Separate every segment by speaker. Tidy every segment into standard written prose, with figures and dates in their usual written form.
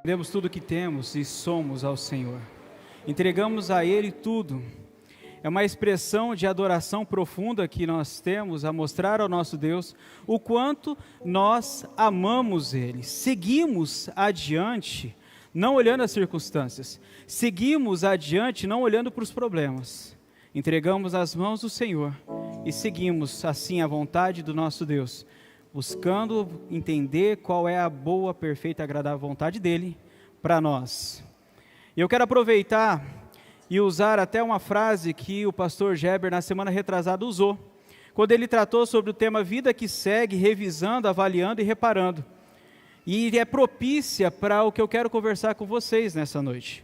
Speaker 1: Demos tudo o que temos e somos ao Senhor. Entregamos a Ele tudo. É uma expressão de adoração profunda que nós temos a mostrar ao nosso Deus o quanto nós amamos Ele. Seguimos adiante, não olhando as circunstâncias. Seguimos adiante, não olhando para os problemas. Entregamos as mãos do Senhor e seguimos assim a vontade do nosso Deus, buscando entender qual é a boa, perfeita e agradável vontade dEle para nós. E eu quero aproveitar e usar até uma frase que o pastor Geber na semana retrasada usou, quando ele tratou sobre o tema vida que segue, revisando, avaliando e reparando. E é propícia para o que eu quero conversar com vocês nessa noite.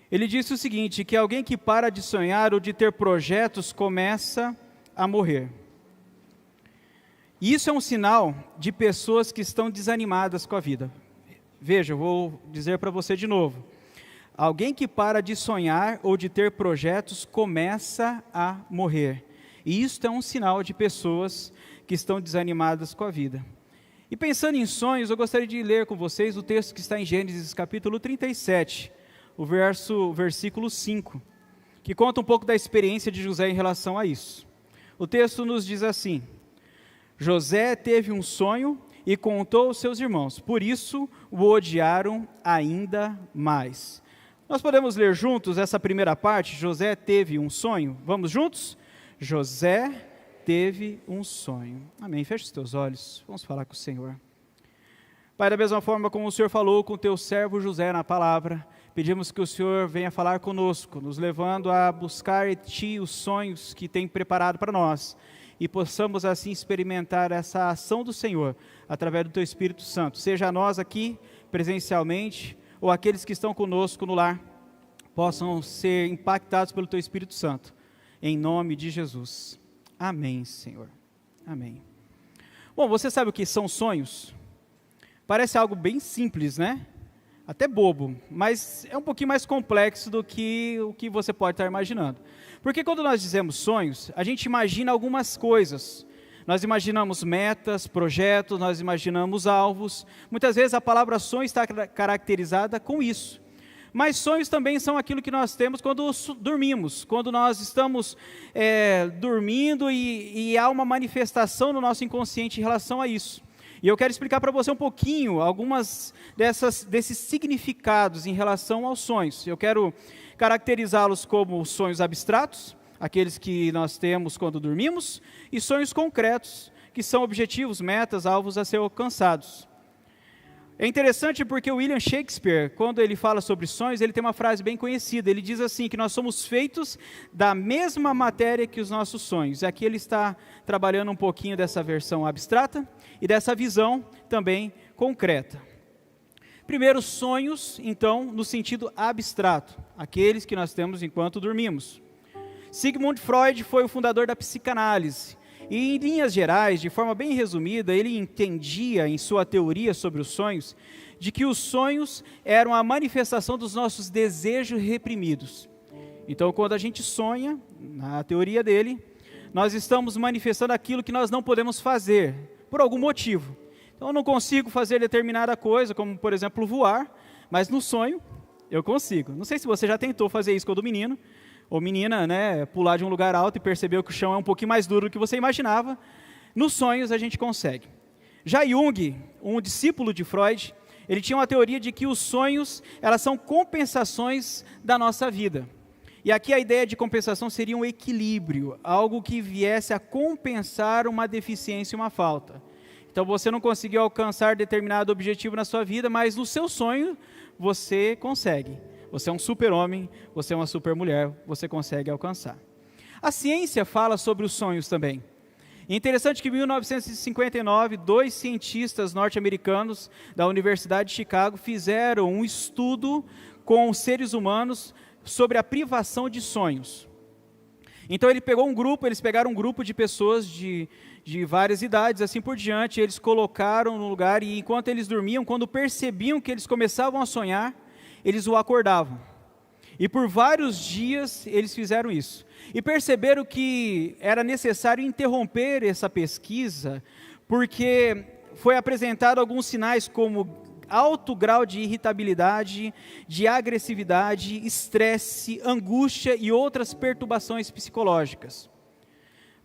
Speaker 1: Ele disse o seguinte, que alguém que para de sonhar ou de ter projetos começa a morrer. E isso é um sinal de pessoas que estão desanimadas com a vida. Veja, eu vou dizer para você de novo. Alguém que para de sonhar ou de ter projetos começa a morrer. E isso é um sinal de pessoas que estão desanimadas com a vida. E pensando em sonhos, eu gostaria de ler com vocês o texto que está em Gênesis capítulo 37, o versículo 5, que conta um pouco da experiência de José em relação a isso. O texto nos diz assim: José teve um sonho e contou aos seus irmãos, por isso o odiaram ainda mais. Nós podemos ler juntos essa primeira parte, José teve um sonho? Vamos juntos? José teve um sonho. Amém. Feche os teus olhos, vamos falar com o Senhor. Pai, da mesma forma como o Senhor falou com o teu servo José na palavra, pedimos que o Senhor venha falar conosco, nos levando a buscar em Ti os sonhos que tem preparado para nós, e possamos assim experimentar essa ação do Senhor, através do Teu Espírito Santo, seja nós aqui presencialmente, ou aqueles que estão conosco no lar, possam ser impactados pelo Teu Espírito Santo, em nome de Jesus. Amém, Senhor. Amém. Bom, você sabe o que são sonhos? Parece algo bem simples, né? Até bobo, mas é um pouquinho mais complexo do que o que você pode estar imaginando. Porque quando nós dizemos sonhos, a gente imagina algumas coisas. Nós imaginamos metas, projetos, nós imaginamos alvos. Muitas vezes a palavra sonho está caracterizada com isso. Mas sonhos também são aquilo que nós temos quando dormimos, quando nós estamos dormindo e há uma manifestação no nosso inconsciente em relação a isso. E eu quero explicar para você um pouquinho algumas desses significados em relação aos sonhos. Eu quero caracterizá-los como sonhos abstratos, aqueles que nós temos quando dormimos, e sonhos concretos, que são objetivos, metas, alvos a ser alcançados. É interessante porque o William Shakespeare, quando ele fala sobre sonhos, ele tem uma frase bem conhecida. Ele diz assim, que nós somos feitos da mesma matéria que os nossos sonhos. Aqui ele está trabalhando um pouquinho dessa versão abstrata e dessa visão também concreta. Primeiro, sonhos, então, no sentido abstrato, aqueles que nós temos enquanto dormimos. Sigmund Freud foi o fundador da psicanálise. E em linhas gerais, de forma bem resumida, ele entendia em sua teoria sobre os sonhos, de que os sonhos eram a manifestação dos nossos desejos reprimidos. Então, quando a gente sonha, na teoria dele, nós estamos manifestando aquilo que nós não podemos fazer, por algum motivo. Então, eu não consigo fazer determinada coisa, como, por exemplo, voar, mas no sonho, eu consigo. Não sei se você já tentou fazer isso quando menino, ou menina, né, pular de um lugar alto e percebeu que o chão é um pouquinho mais duro do que você imaginava. Nos sonhos a gente consegue. Já Jung, um discípulo de Freud, ele tinha uma teoria de que os sonhos, elas são compensações da nossa vida. E aqui a ideia de compensação seria um equilíbrio, algo que viesse a compensar uma deficiência e uma falta. Então você não conseguiu alcançar determinado objetivo na sua vida, mas no seu sonho você consegue. Você é um super-homem, você é uma super-mulher, você consegue alcançar. A ciência fala sobre os sonhos também. É interessante que em 1959, 2 cientistas norte-americanos da Universidade de Chicago fizeram um estudo com os seres humanos sobre a privação de sonhos. Então eles pegaram um grupo de pessoas de várias idades, assim por diante, eles colocaram no lugar e enquanto eles dormiam, quando percebiam que eles começavam a sonhar, eles o acordavam. E por vários dias eles fizeram isso. E perceberam que era necessário interromper essa pesquisa, porque foi apresentado alguns sinais como alto grau de irritabilidade, de agressividade, estresse, angústia e outras perturbações psicológicas.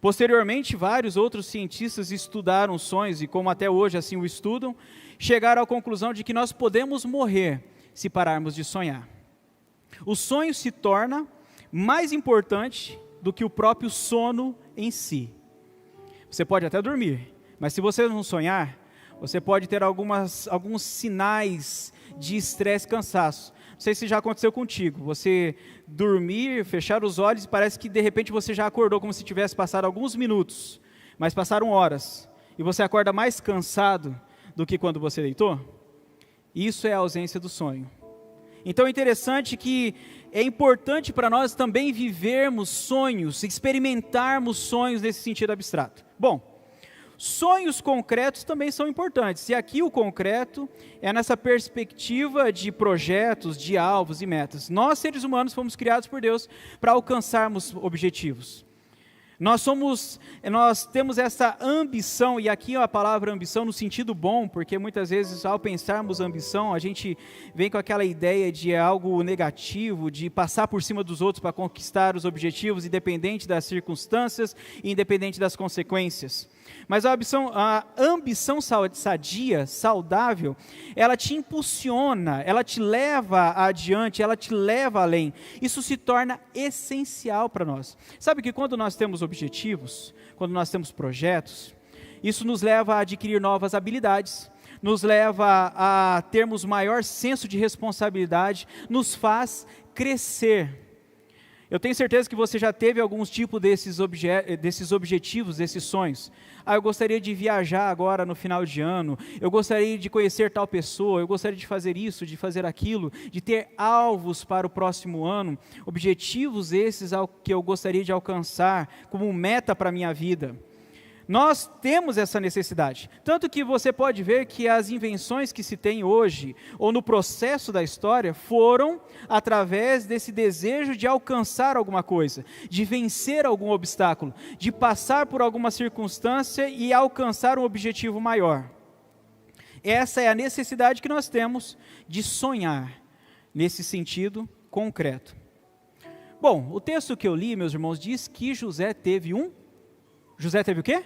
Speaker 1: Posteriormente, vários outros cientistas estudaram sonhos, e como até hoje assim o estudam, chegaram à conclusão de que nós podemos morrer se pararmos de sonhar. O sonho se torna mais importante do que o próprio sono em si. Você pode até dormir, mas se você não sonhar, você pode ter alguns sinais de estresse e cansaço. Não sei se já aconteceu contigo, você dormir, fechar os olhos e parece que de repente você já acordou como se tivesse passado alguns minutos, mas passaram horas, e você acorda mais cansado do que quando você deitou. Isso é a ausência do sonho. Então é interessante que é importante para nós também vivermos sonhos, experimentarmos sonhos nesse sentido abstrato. Bom, sonhos concretos também são importantes, e aqui o concreto é nessa perspectiva de projetos, de alvos e metas. Nós, seres humanos, fomos criados por Deus para alcançarmos objetivos. Nós temos essa ambição, e aqui a palavra ambição no sentido bom, porque muitas vezes ao pensarmos ambição, a gente vem com aquela ideia de algo negativo, de passar por cima dos outros para conquistar os objetivos, independente das circunstâncias e independente das consequências. Mas a ambição sadia, saudável, ela te impulsiona, ela te leva adiante, ela te leva além. Isso se torna essencial para nós. Sabe que quando nós temos objetivos, quando nós temos projetos, isso nos leva a adquirir novas habilidades, nos leva a termos maior senso de responsabilidade, nos faz crescer. Eu tenho certeza que você já teve alguns tipos desses objetivos, desses sonhos. Eu gostaria de viajar agora no final de ano, eu gostaria de conhecer tal pessoa, eu gostaria de fazer isso, de fazer aquilo, de ter alvos para o próximo ano, objetivos esses que eu gostaria de alcançar como meta para a minha vida. Nós temos essa necessidade, tanto que você pode ver que as invenções que se tem hoje, ou no processo da história, foram através desse desejo de alcançar alguma coisa, de vencer algum obstáculo, de passar por alguma circunstância e alcançar um objetivo maior. Essa é a necessidade que nós temos de sonhar, nesse sentido concreto. Bom, o texto que eu li, meus irmãos, diz que José teve o quê?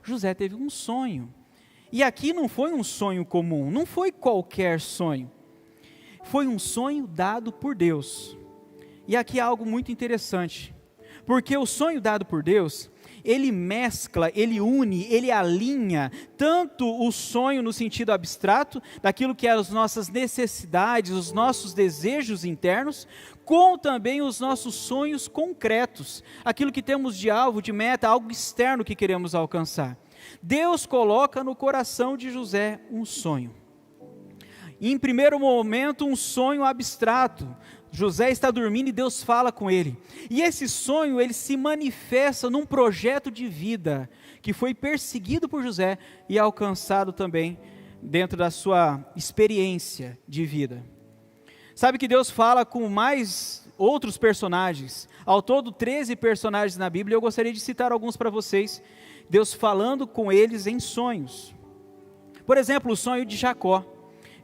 Speaker 1: José teve um sonho. E aqui não foi um sonho comum, não foi qualquer sonho. Foi um sonho dado por Deus. E aqui há algo muito interessante. Porque o sonho dado por Deus, ele mescla, ele une, ele alinha tanto o sonho no sentido abstrato, daquilo que é as nossas necessidades, os nossos desejos internos, com também os nossos sonhos concretos, aquilo que temos de alvo, de meta, algo externo que queremos alcançar. Deus coloca no coração de José um sonho. Em primeiro momento, um sonho abstrato. José está dormindo e Deus fala com ele. E esse sonho, ele se manifesta num projeto de vida, que foi perseguido por José e alcançado também dentro da sua experiência de vida. Sabe que Deus fala com mais outros personagens, ao todo 13 personagens na Bíblia, eu gostaria de citar alguns para vocês, Deus falando com eles em sonhos. Por exemplo, o sonho de Jacó.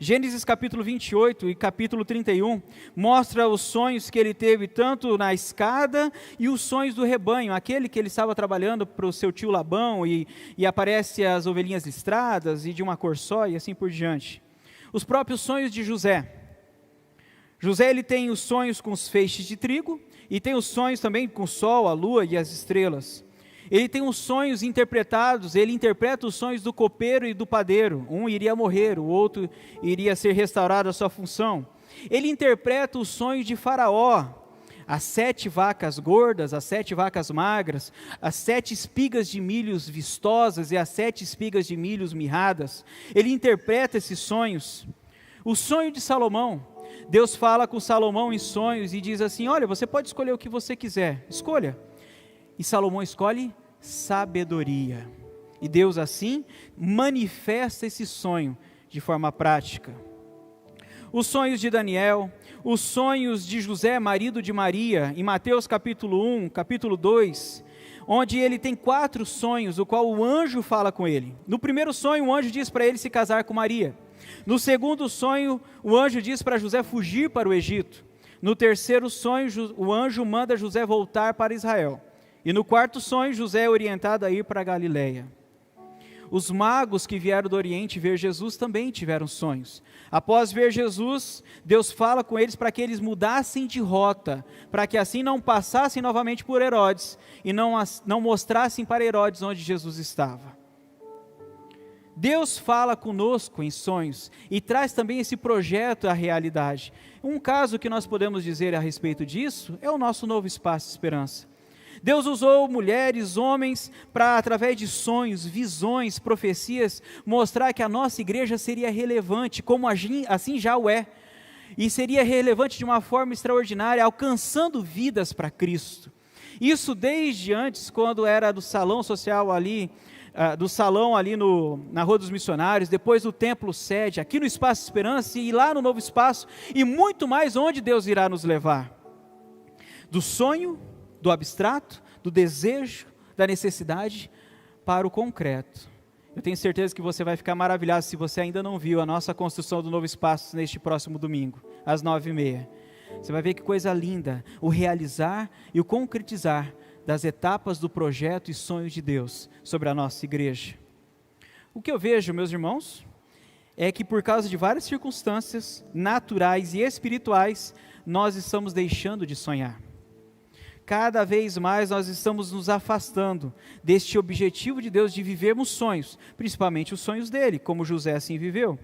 Speaker 1: Gênesis capítulo 28 e capítulo 31, mostra os sonhos que ele teve tanto na escada e os sonhos do rebanho, aquele que ele estava trabalhando para o seu tio Labão e aparece as ovelhinhas listradas e de uma cor só e assim por diante. Os próprios sonhos de José. José, ele tem os sonhos com os feixes de trigo e tem os sonhos também com o sol, a lua e as estrelas. Ele tem os sonhos interpretados, ele interpreta os sonhos do copeiro e do padeiro. Um iria morrer, o outro iria ser restaurado a sua função. Ele interpreta os sonhos de Faraó, as 7 vacas gordas, as 7 vacas magras, as 7 espigas de milhos vistosas e as 7 espigas de milhos mirradas. Ele interpreta esses sonhos. O sonho de Salomão, Deus fala com Salomão em sonhos e diz assim, olha, você pode escolher o que você quiser, escolha. E Salomão escolhe sabedoria. E Deus assim manifesta esse sonho de forma prática. Os sonhos de Daniel, os sonhos de José, marido de Maria, em Mateus capítulo 1, capítulo 2, onde ele tem 4 sonhos, o qual o anjo fala com ele. No primeiro sonho, o anjo diz para ele se casar com Maria. No segundo sonho, o anjo diz para José fugir para o Egito. No terceiro sonho, o anjo manda José voltar para Israel. E no quarto sonho, José é orientado a ir para a Galileia. Os magos que vieram do Oriente ver Jesus também tiveram sonhos. Após ver Jesus, Deus fala com eles para que eles mudassem de rota, para que assim não passassem novamente por Herodes e não mostrassem para Herodes onde Jesus estava. Deus fala conosco em sonhos e traz também esse projeto à realidade. Um caso que nós podemos dizer a respeito disso é o nosso Novo Espaço de Esperança. Deus usou mulheres, homens, para através de sonhos, visões, profecias, mostrar que a nossa igreja seria relevante, como assim já o é, e seria relevante de uma forma extraordinária, alcançando vidas para Cristo. Isso desde antes, quando era do salão social ali, na Rua dos Missionários, depois do Templo Sede, aqui no Espaço de Esperança e lá no Novo Espaço, e muito mais onde Deus irá nos levar. Do sonho, do abstrato, do desejo, da necessidade, para o concreto. Eu tenho certeza que você vai ficar maravilhado se você ainda não viu a nossa construção do Novo Espaço neste próximo domingo, às 9h30. Você vai ver que coisa linda, o realizar e o concretizar das etapas do projeto e sonhos de Deus sobre a nossa igreja. O que eu vejo, meus irmãos, é que por causa de várias circunstâncias naturais e espirituais, nós estamos deixando de sonhar. Cada vez mais nós estamos nos afastando deste objetivo de Deus de vivermos sonhos, principalmente os sonhos dele, como José assim viveu.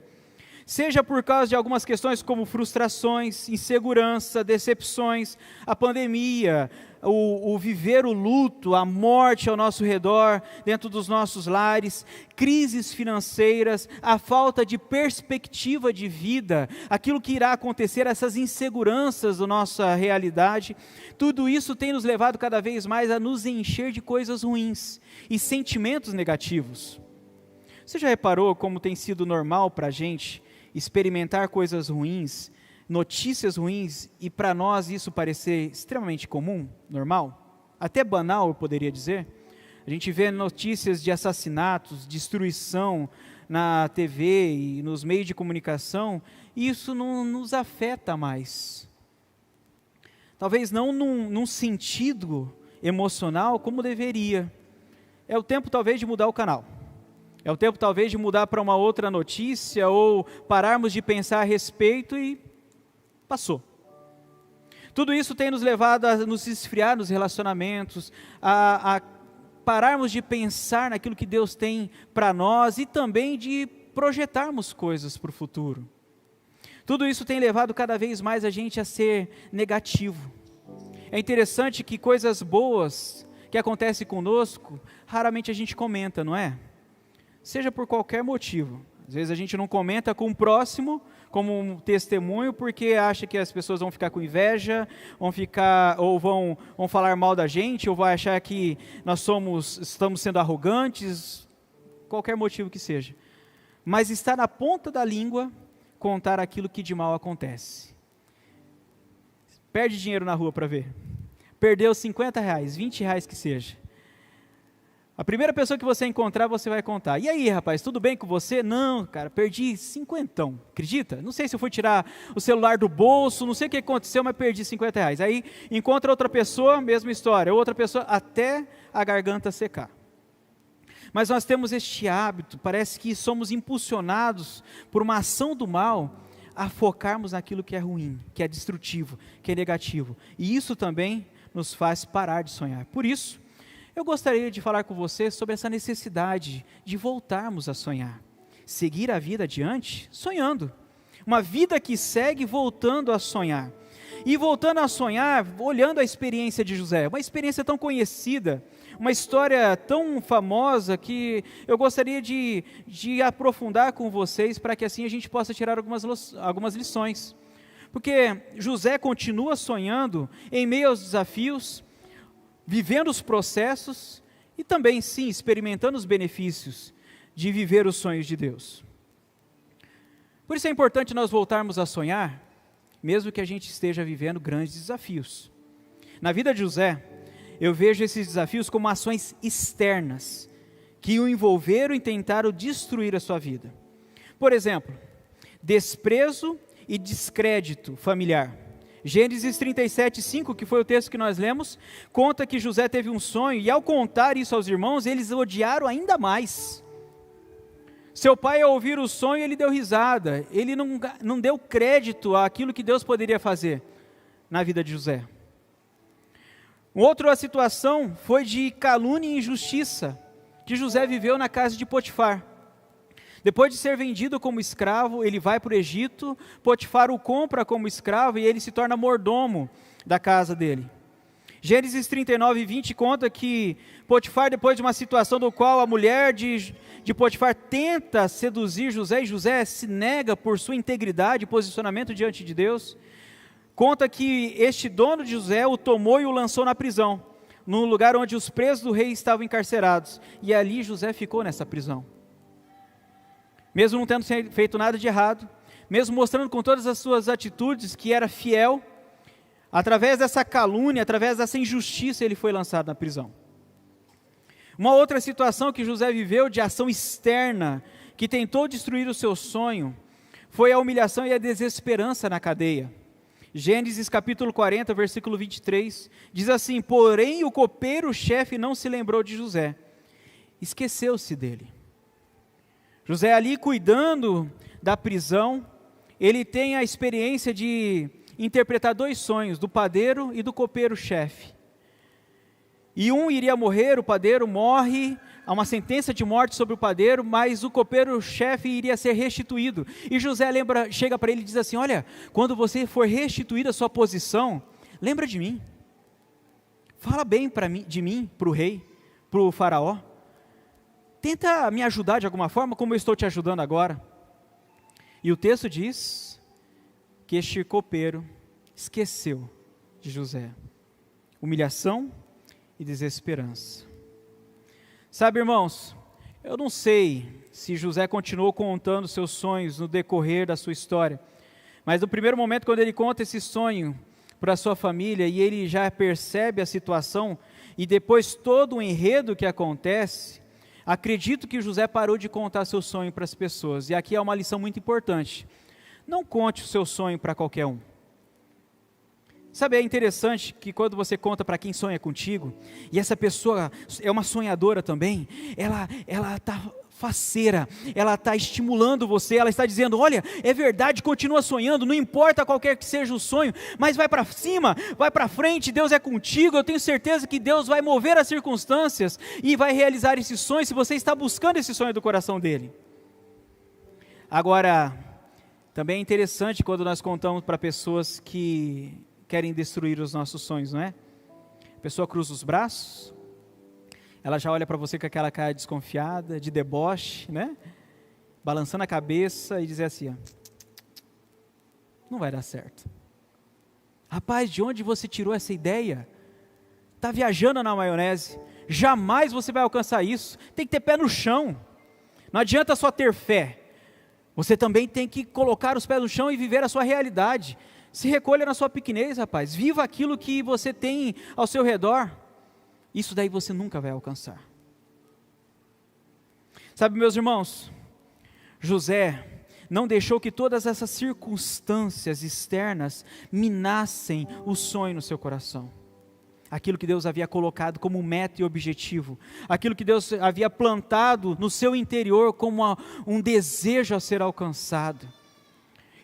Speaker 1: Seja por causa de algumas questões como frustrações, insegurança, decepções, a pandemia, o viver o luto, a morte ao nosso redor, dentro dos nossos lares, crises financeiras, a falta de perspectiva de vida, aquilo que irá acontecer, essas inseguranças da nossa realidade, tudo isso tem nos levado cada vez mais a nos encher de coisas ruins e sentimentos negativos. Você já reparou como tem sido normal para a gente experimentar coisas ruins, notícias ruins, e para nós isso parecer extremamente comum, normal, até banal eu poderia dizer? A gente vê notícias de assassinatos, destruição na TV e nos meios de comunicação, e isso não nos afeta mais. Talvez não num sentido emocional como deveria. É o tempo talvez de mudar o canal. É o tempo talvez de mudar para uma outra notícia ou pararmos de pensar a respeito e passou. Tudo isso tem nos levado a nos esfriar nos relacionamentos, a pararmos de pensar naquilo que Deus tem para nós e também de projetarmos coisas para o futuro. Tudo isso tem levado cada vez mais a gente a ser negativo. É interessante que coisas boas que acontecem conosco, raramente a gente comenta, não é? Seja por qualquer motivo. Às vezes a gente não comenta com o próximo, como um testemunho, porque acha que as pessoas vão ficar com inveja, vão falar mal da gente, ou vão achar que estamos sendo arrogantes, qualquer motivo que seja. Mas está na ponta da língua contar aquilo que de mal acontece. Perde dinheiro na rua para ver. Perdeu R$50, R$20 que seja. A primeira pessoa que você encontrar, você vai contar. E aí, rapaz, tudo bem com você? Não, cara, perdi R$50, acredita? Não sei se eu fui tirar o celular do bolso, não sei o que aconteceu, mas perdi R$50. Aí encontra outra pessoa, mesma história, outra pessoa, até a garganta secar. Mas nós temos este hábito, parece que somos impulsionados por uma ação do mal, a focarmos naquilo que é ruim, que é destrutivo, que é negativo. E isso também nos faz parar de sonhar. Por isso, eu gostaria de falar com você sobre essa necessidade de voltarmos a sonhar. Seguir a vida adiante sonhando. Uma vida que segue voltando a sonhar. E voltando a sonhar, olhando a experiência de José. Uma experiência tão conhecida, uma história tão famosa que eu gostaria de aprofundar com vocês para que assim a gente possa tirar algumas lições. Porque José continua sonhando em meio aos desafios, vivendo os processos e também, sim, experimentando os benefícios de viver os sonhos de Deus. Por isso é importante nós voltarmos a sonhar, mesmo que a gente esteja vivendo grandes desafios. Na vida de José, eu vejo esses desafios como ações externas, que o envolveram e tentaram destruir a sua vida. Por exemplo, desprezo e descrédito familiar. Gênesis 37:5, que foi o texto que nós lemos, conta que José teve um sonho, e ao contar isso aos irmãos, eles o odiaram ainda mais. Seu pai, ao ouvir o sonho, ele deu risada, ele não deu crédito àquilo que Deus poderia fazer na vida de José. Outra situação foi de calúnia e injustiça, que José viveu na casa de Potifar. Depois de ser vendido como escravo, ele vai para o Egito, Potifar o compra como escravo e ele se torna mordomo da casa dele. Gênesis 39:20 conta que Potifar, depois de uma situação do qual a mulher de Potifar tenta seduzir José, e José se nega por sua integridade e posicionamento diante de Deus, conta que este dono de José o tomou e o lançou na prisão, num lugar onde os presos do rei estavam encarcerados, e ali José ficou nessa prisão. Mesmo não tendo feito nada de errado, mesmo mostrando com todas as suas atitudes que era fiel, através dessa calúnia, através dessa injustiça, ele foi lançado na prisão. Uma outra situação que José viveu de ação externa, que tentou destruir o seu sonho, foi a humilhação e a desesperança na cadeia. Gênesis capítulo 40, versículo 23, diz assim: porém o copeiro-chefe não se lembrou de José, esqueceu-se dele. José ali cuidando da prisão, ele tem a experiência de interpretar 2 sonhos, do padeiro e do copeiro-chefe. E um iria morrer, o padeiro morre, há uma sentença de morte sobre o padeiro, mas o copeiro-chefe iria ser restituído. E José chega para ele e diz assim: olha, quando você for restituído a sua posição, lembra de mim. Fala bem de mim, para o rei, para o faraó. Tenta me ajudar de alguma forma, como eu estou te ajudando agora. E o texto diz que este copeiro esqueceu de José. Humilhação e desesperança. Sabe, irmãos, eu não sei se José continuou contando seus sonhos no decorrer da sua história, mas no primeiro momento, quando ele conta esse sonho para a sua família, e ele já percebe a situação, e depois todo o enredo que acontece, acredito que José parou de contar seu sonho para as pessoas, e aqui é uma lição muito importante: não conte o seu sonho para qualquer um. Sabe, é interessante que quando você conta para quem sonha contigo, e essa pessoa é uma sonhadora também, ela está faceira, ela está estimulando você, ela está dizendo: olha, é verdade, continua sonhando, não importa qualquer que seja o sonho, mas vai para cima, vai para frente, Deus é contigo, eu tenho certeza que Deus vai mover as circunstâncias e vai realizar esse sonho, se você está buscando esse sonho do coração dele. Agora, também é interessante quando nós contamos para pessoas que querem destruir os nossos sonhos, não é? A pessoa cruza os braços, ela já olha para você com aquela cara desconfiada, de deboche, né? Balançando a cabeça e dizer assim: ó, não vai dar certo. Rapaz, de onde você tirou essa ideia? Está viajando na maionese, jamais você vai alcançar isso, tem que ter pé no chão, não adianta só ter fé, você também tem que colocar os pés no chão e viver a sua realidade. Se recolha na sua pequenez, rapaz, viva aquilo que você tem ao seu redor. Isso daí você nunca vai alcançar. Sabe, meus irmãos, José não deixou que todas essas circunstâncias externas minassem o sonho no seu coração. Aquilo que Deus havia colocado como meta e objetivo, aquilo que Deus havia plantado no seu interior como um desejo a ser alcançado.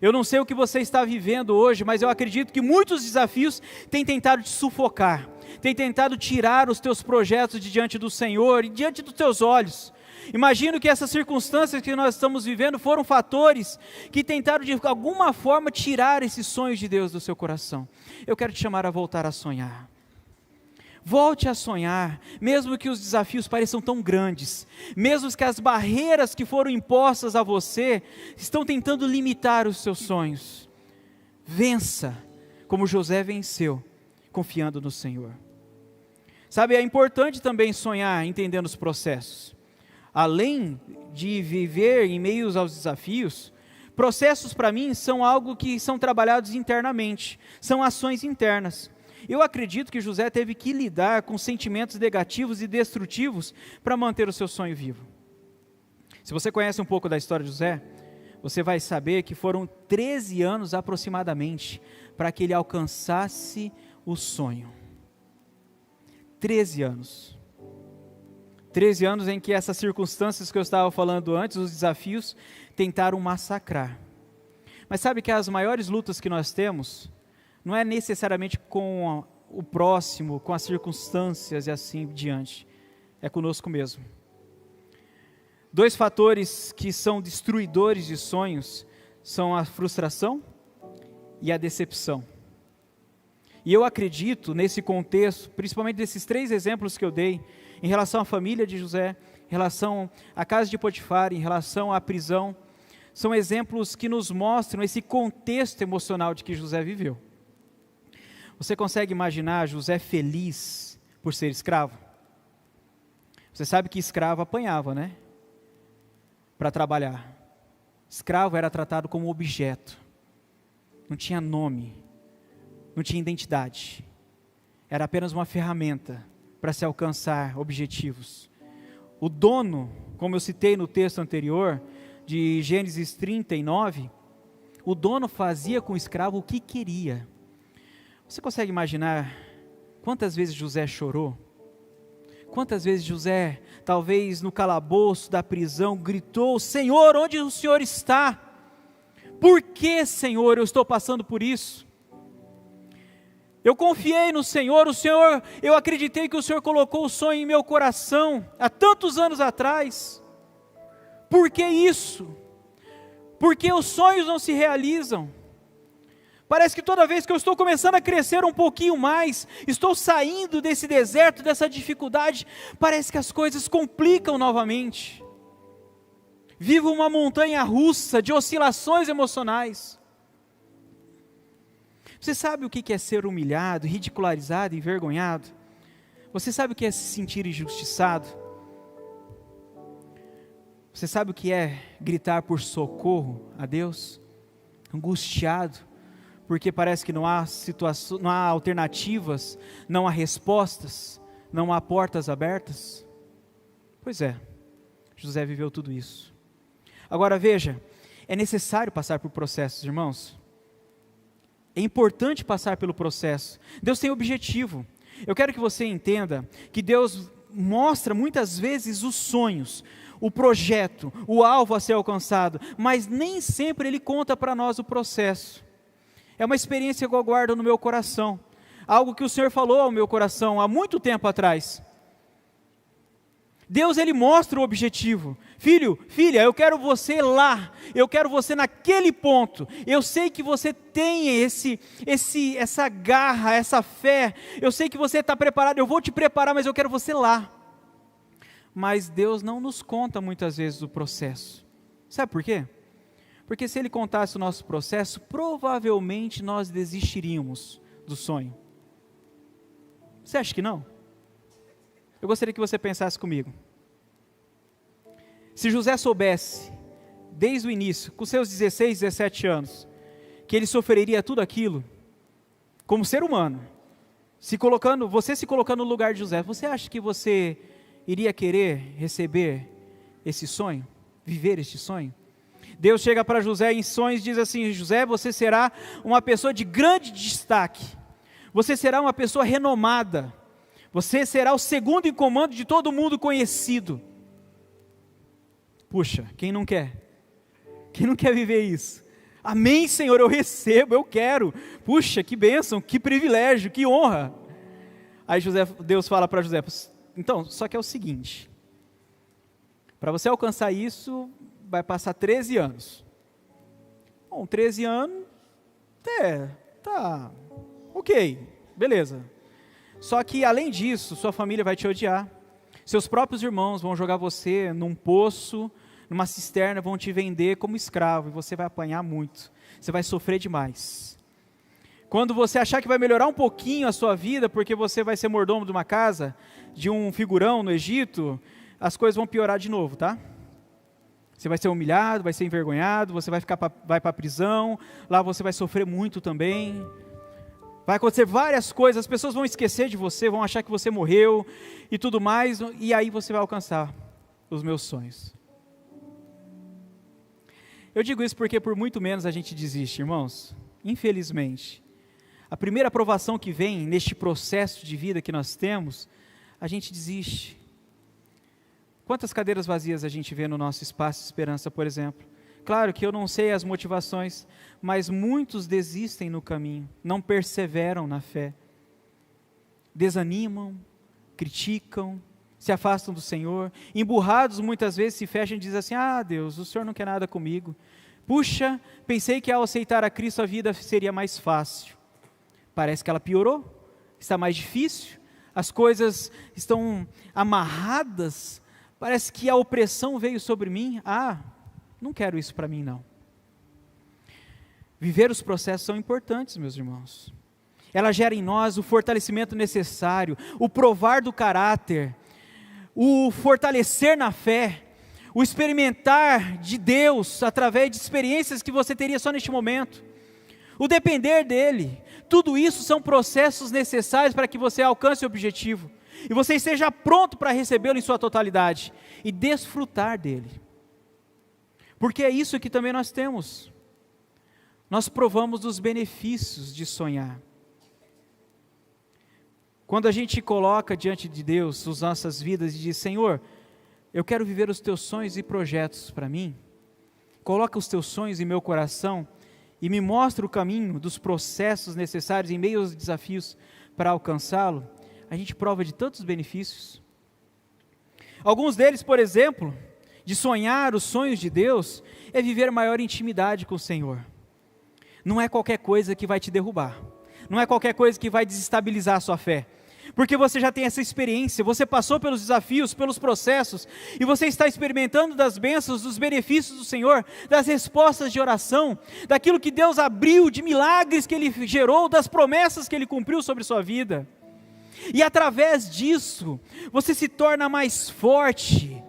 Speaker 1: Eu não sei o que você está vivendo hoje, mas eu acredito que muitos desafios têm tentado te sufocar, têm tentado tirar os teus projetos de diante do Senhor e diante dos teus olhos. Imagino que essas circunstâncias que nós estamos vivendo foram fatores que tentaram de alguma forma tirar esses sonhos de Deus do seu coração. Eu quero te chamar a voltar a sonhar. Volte a sonhar, mesmo que os desafios pareçam tão grandes, mesmo que as barreiras que foram impostas a você estão tentando limitar os seus sonhos. Vença, como José venceu, confiando no Senhor. Sabe, é importante também sonhar entendendo os processos. Além de viver em meio aos desafios, processos para mim são algo que são trabalhados internamente, são ações internas. Eu acredito que José teve que lidar com sentimentos negativos e destrutivos para manter o seu sonho vivo. Se você conhece um pouco da história de José, você vai saber que foram 13 anos aproximadamente para que ele alcançasse o sonho. 13 anos. 13 anos em que essas circunstâncias que eu estava falando antes, os desafios, tentaram massacrar. Mas sabe que as maiores lutas que nós temos, não é necessariamente com o próximo, com as circunstâncias e assim diante, é conosco mesmo. 2 fatores que são destruidores de sonhos, são a frustração e a decepção. E eu acredito nesse contexto, principalmente desses 3 exemplos que eu dei, em relação à família de José, em relação à casa de Potifar, em relação à prisão, são exemplos que nos mostram esse contexto emocional de que José viveu. Você consegue imaginar José feliz por ser escravo? Você sabe que escravo apanhava, né? Para trabalhar. Escravo era tratado como objeto. Não tinha nome. Não tinha identidade. Era apenas uma ferramenta para se alcançar objetivos. O dono, como eu citei no texto anterior, de Gênesis 39, o dono fazia com o escravo o que queria. Você consegue imaginar quantas vezes José chorou? Quantas vezes José, talvez no calabouço da prisão, gritou: Senhor, onde o Senhor está? Por que, Senhor, eu estou passando por isso? Eu confiei no Senhor, eu acreditei que o Senhor colocou o sonho em meu coração, há tantos anos atrás. Por que isso? Por que os sonhos não se realizam? Parece que toda vez que eu estou começando a crescer um pouquinho mais, estou saindo desse deserto, dessa dificuldade, parece que as coisas complicam novamente. Vivo uma montanha russa de oscilações emocionais. Você sabe o que é ser humilhado, ridicularizado, envergonhado? Você sabe o que é se sentir injustiçado? Você sabe o que é gritar por socorro a Deus? Angustiado, porque parece que não há alternativas, não há respostas, não há portas abertas? Pois é, José viveu tudo isso. Agora veja, é necessário passar por processos, irmãos. É importante passar pelo processo. Deus tem objetivo. Eu quero que você entenda que Deus mostra muitas vezes os sonhos, o projeto, o alvo a ser alcançado, mas nem sempre Ele conta para nós o processo. É uma experiência que eu guardo no meu coração, algo que o Senhor falou ao meu coração há muito tempo atrás. Deus, Ele mostra o objetivo. Filho, filha, eu quero você lá, eu quero você naquele ponto. Eu sei que você tem essa garra, essa fé, eu sei que você está preparado, eu vou te preparar, mas eu quero você lá. Mas Deus não nos conta muitas vezes o processo. Sabe por quê? Porque se Ele contasse o nosso processo, provavelmente nós desistiríamos do sonho. Você acha que não? Eu gostaria que você pensasse comigo. Se José soubesse, desde o início, com seus 16, 17 anos, que ele sofreria tudo aquilo, como ser humano, você se colocando no lugar de José, você acha que você iria querer receber esse sonho? Viver este sonho? Deus chega para José em sonhos e diz assim: José, você será uma pessoa de grande destaque, você será uma pessoa renomada, você será o segundo em comando de todo mundo conhecido. Puxa, quem não quer? Quem não quer viver isso? Amém, Senhor, eu recebo, eu quero. Puxa, que bênção, que privilégio, que honra. Aí Deus fala para José: então, só que é o seguinte, para você alcançar isso, vai passar 13 anos. Bom, 13 anos, tá, ok, beleza. Só que além disso, sua família vai te odiar, seus próprios irmãos vão jogar você num poço, numa cisterna, vão te vender como escravo, e você vai apanhar muito, você vai sofrer demais. Quando você achar que vai melhorar um pouquinho a sua vida, porque você vai ser mordomo de uma casa, de um figurão no Egito, as coisas vão piorar de novo, tá? Você vai ser humilhado, vai ser envergonhado, você vai para a prisão, lá você vai sofrer muito também. Vai acontecer várias coisas, as pessoas vão esquecer de você, vão achar que você morreu e tudo mais, e aí você vai alcançar os meus sonhos. Eu digo isso porque por muito menos a gente desiste, irmãos. Infelizmente. A primeira aprovação que vem neste processo de vida que nós temos, a gente desiste. Quantas cadeiras vazias a gente vê no nosso espaço de esperança, por exemplo? Claro que eu não sei as motivações, mas muitos desistem no caminho, não perseveram na fé. Desanimam, criticam, se afastam do Senhor, emburrados muitas vezes se fecham e dizem assim: ah, Deus, o Senhor não quer nada comigo. Puxa, pensei que ao aceitar a Cristo a vida seria mais fácil. Parece que ela piorou, está mais difícil, as coisas estão amarradas, parece que a opressão veio sobre mim. Ah, não quero isso para mim não. Viver os processos são importantes, meus irmãos. Ela gera em nós o fortalecimento necessário, o provar do caráter, o fortalecer na fé, o experimentar de Deus através de experiências que você teria só neste momento, o depender dEle. Tudo isso são processos necessários para que você alcance o objetivo e você esteja pronto para recebê-lo em sua totalidade e desfrutar dEle. Porque é isso que também nós temos. Nós provamos dos benefícios de sonhar. Quando a gente coloca diante de Deus as nossas vidas e diz: Senhor, eu quero viver os teus sonhos e projetos para mim, coloca os teus sonhos em meu coração e me mostra o caminho dos processos necessários em meio aos desafios para alcançá-lo, a gente prova de tantos benefícios. Alguns deles, por exemplo, de sonhar os sonhos de Deus, é viver maior intimidade com o Senhor. Não é qualquer coisa que vai te derrubar, não é qualquer coisa que vai desestabilizar a sua fé, porque você já tem essa experiência, você passou pelos desafios, pelos processos, e você está experimentando das bênçãos, dos benefícios do Senhor, das respostas de oração, daquilo que Deus abriu, de milagres que Ele gerou, das promessas que Ele cumpriu sobre sua vida, e através disso, você se torna mais forte.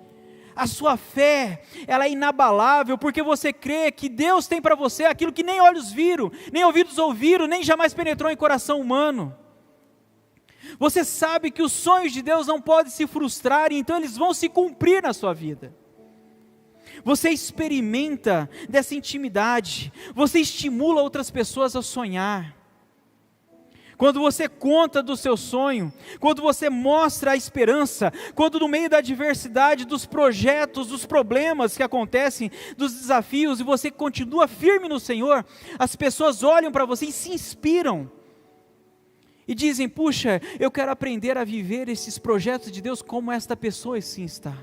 Speaker 1: A sua fé, ela é inabalável, porque você crê que Deus tem para você aquilo que nem olhos viram, nem ouvidos ouviram, nem jamais penetrou em coração humano. Você sabe que os sonhos de Deus não podem se frustrar, e então eles vão se cumprir na sua vida. Você experimenta dessa intimidade, você estimula outras pessoas a sonhar. Quando você conta do seu sonho, quando você mostra a esperança, quando no meio da adversidade, dos projetos, dos problemas que acontecem, dos desafios, e você continua firme no Senhor, as pessoas olham para você e se inspiram, e dizem: puxa, eu quero aprender a viver esses projetos de Deus como esta pessoa assim está.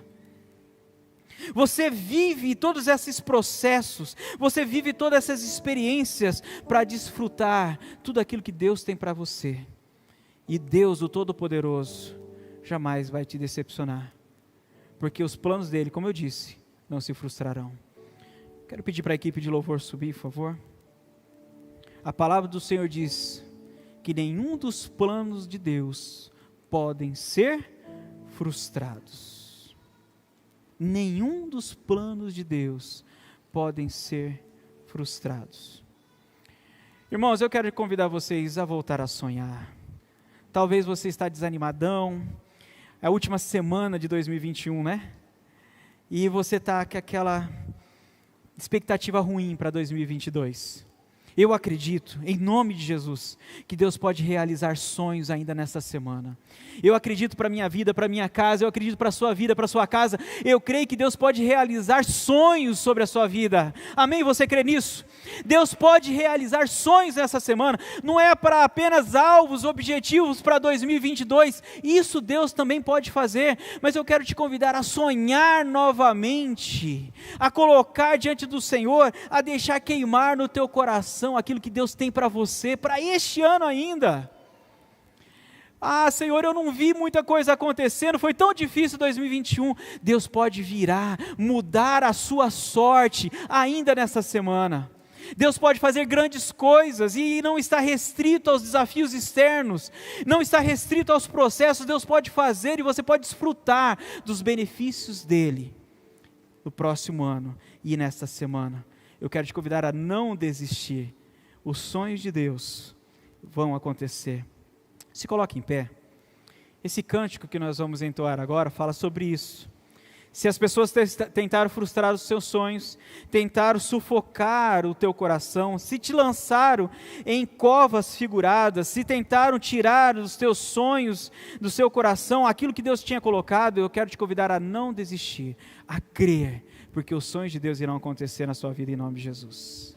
Speaker 1: Você vive todos esses processos, você vive todas essas experiências para desfrutar tudo aquilo que Deus tem para você. E Deus, o Todo-Poderoso, jamais vai te decepcionar, porque os planos dele, como eu disse, não se frustrarão. Quero pedir para a equipe de louvor subir, por favor. A palavra do Senhor diz que nenhum dos planos de Deus podem ser frustrados. Nenhum dos planos de Deus podem ser frustrados. Irmãos, eu quero convidar vocês a voltar a sonhar. Talvez você está desanimadão, é a última semana de 2021, né? E você está com aquela expectativa ruim para 2022. Eu acredito, em nome de Jesus, que Deus pode realizar sonhos ainda nesta semana. Eu acredito para a minha vida, para a minha casa, eu acredito para a sua vida, para a sua casa. Eu creio que Deus pode realizar sonhos sobre a sua vida. Amém? Você crê nisso? Deus pode realizar sonhos nessa semana. Não é para apenas alvos, objetivos para 2022. Isso Deus também pode fazer. Mas eu quero te convidar a sonhar novamente, a colocar diante do Senhor, a deixar queimar no teu coração aquilo que Deus tem para você, para este ano ainda. Ah, Senhor, eu não vi muita coisa acontecendo, foi tão difícil 2021. Deus pode virar, mudar a sua sorte ainda nessa semana. Deus pode fazer grandes coisas e não está restrito aos desafios externos, não está restrito aos processos. Deus pode fazer e você pode desfrutar dos benefícios dele no próximo ano e nesta semana. Eu quero te convidar a não desistir. Os sonhos de Deus vão acontecer. Se coloque em pé. Esse cântico que nós vamos entoar agora fala sobre isso. Se as pessoas tentaram frustrar os seus sonhos, tentaram sufocar o teu coração, se te lançaram em covas figuradas, se tentaram tirar os teus sonhos do seu coração, aquilo que Deus tinha colocado, eu quero te convidar a não desistir, a crer, porque os sonhos de Deus irão acontecer na sua vida em nome de Jesus.